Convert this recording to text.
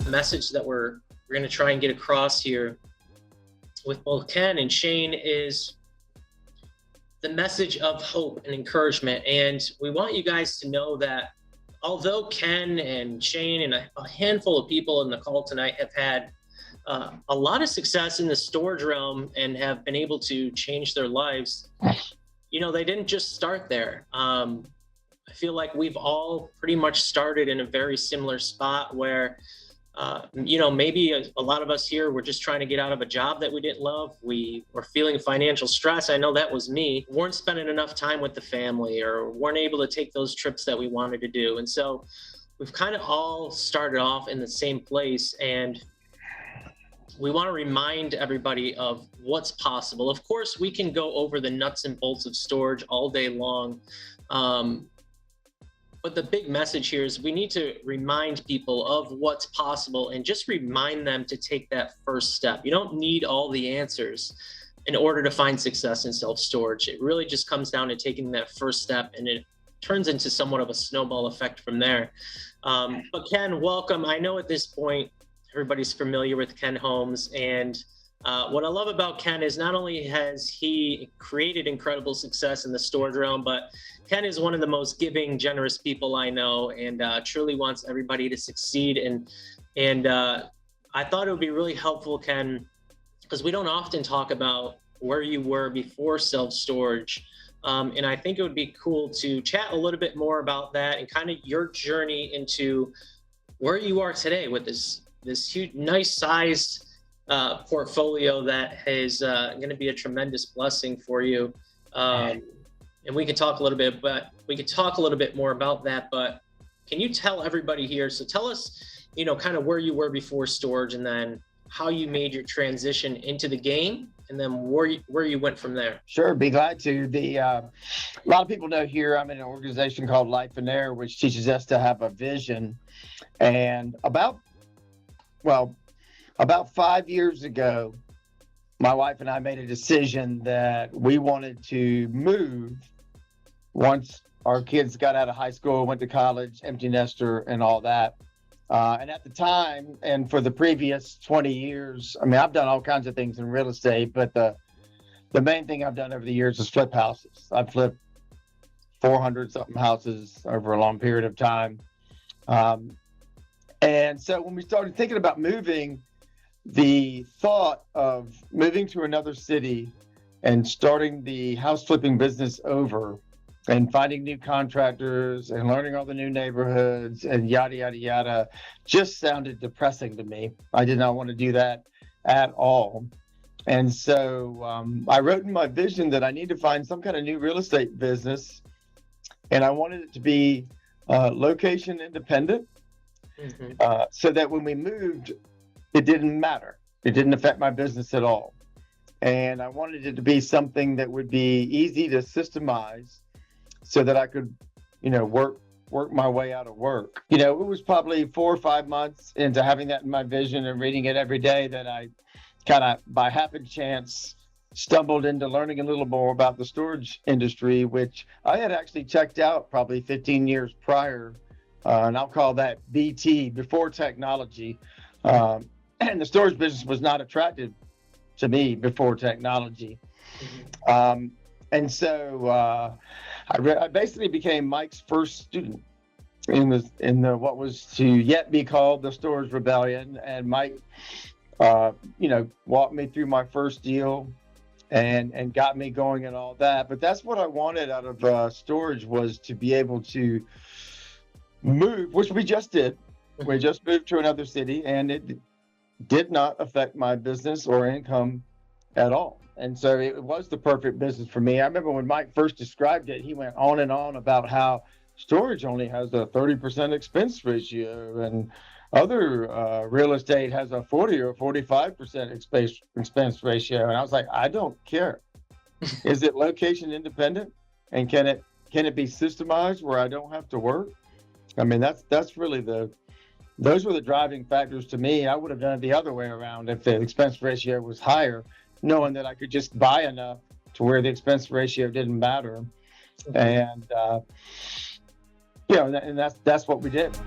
message that we're going to try and get across here with both Ken and Shane is the message of hope and encouragement. And we want you guys to know that although Ken and Shane and a handful of people in the call tonight have had a lot of success in the storage realm and have been able to change their lives, they didn't just start there. I feel like we've all pretty much started in a very similar spot where, maybe a lot of us here were just trying to get out of a job that we didn't love. We were feeling financial stress. I know that was me. Weren't spending enough time with the family or weren't able to take those trips that we wanted to do. And so we've kind of all started off in the same place. And we want to remind everybody of what's possible. Of course, we can go over the nuts and bolts of storage all day long. But the big message here is we need to remind people of what's possible and just remind them to take that first step. You don't need all the answers in order to find success in self-storage. It really just comes down to taking that first step, and it turns into somewhat of a snowball effect from there. But Ken, welcome. I know at this point, everybody's familiar with Ken Holmes, and what I love about Ken is not only has he created incredible success in the storage realm, but Ken is one of the most giving, generous people I know, and truly wants everybody to succeed. And I thought it would be really helpful, Ken, because we don't often talk about where you were before self-storage. And I think it would be cool to chat a little bit more about that and kind of your journey into where you are today with this huge, nice sized portfolio that is going to be a tremendous blessing for you. And we can talk a little bit more about that, but can you tell everybody here, so tell us, kind of where you were before storage and then how you made your transition into the game and then where you went from there. Sure, be glad to. A lot of people know here I'm in an organization called Life in Air, which teaches us to have a vision. And about 5 years ago, my wife and I made a decision that we wanted to move once our kids got out of high school, went to college, empty nester and all that. And at the time, and for the previous 20 years, I've done all kinds of things in real estate, but the main thing I've done over the years is flip houses. I've flipped 400 something houses over a long period of time. And so when we started thinking about moving, the thought of moving to another city and starting the house flipping business over and finding new contractors and learning all the new neighborhoods and yada, yada, yada, just sounded depressing to me. I did not want to do that at all. And so I wrote in my vision that I need to find some kind of new real estate business. And I wanted it to be location independent, so that when we moved, it didn't matter. It didn't affect my business at all. And I wanted it to be something that would be easy to systemize so that I could, work my way out of work. It was probably 4 or 5 months into having that in my vision and reading it every day that I kind of by happen chance stumbled into learning a little more about the storage industry, which I had actually checked out probably 15 years prior. And I'll call that BT, before technology. And the storage business was not attractive to me before technology. And so I basically became Mike's first student in the what was to yet be called the Storage Rebellion. And Mike, walked me through my first deal and got me going and all that. But that's what I wanted out of storage, was to be able to move, which we just did. We just moved to another city, and it did not affect my business or income at all. And so it was the perfect business for me. I remember when Mike first described it, he went on and on about how storage only has a 30% expense ratio and other real estate has a 40 or 45% expense ratio. And I was like, I don't care. Is it location independent? And can it be systemized where I don't have to work? That's really those were the driving factors to me. I would have done it the other way around if the expense ratio was higher, knowing that I could just buy enough to where the expense ratio didn't matter. And, and that's what we did.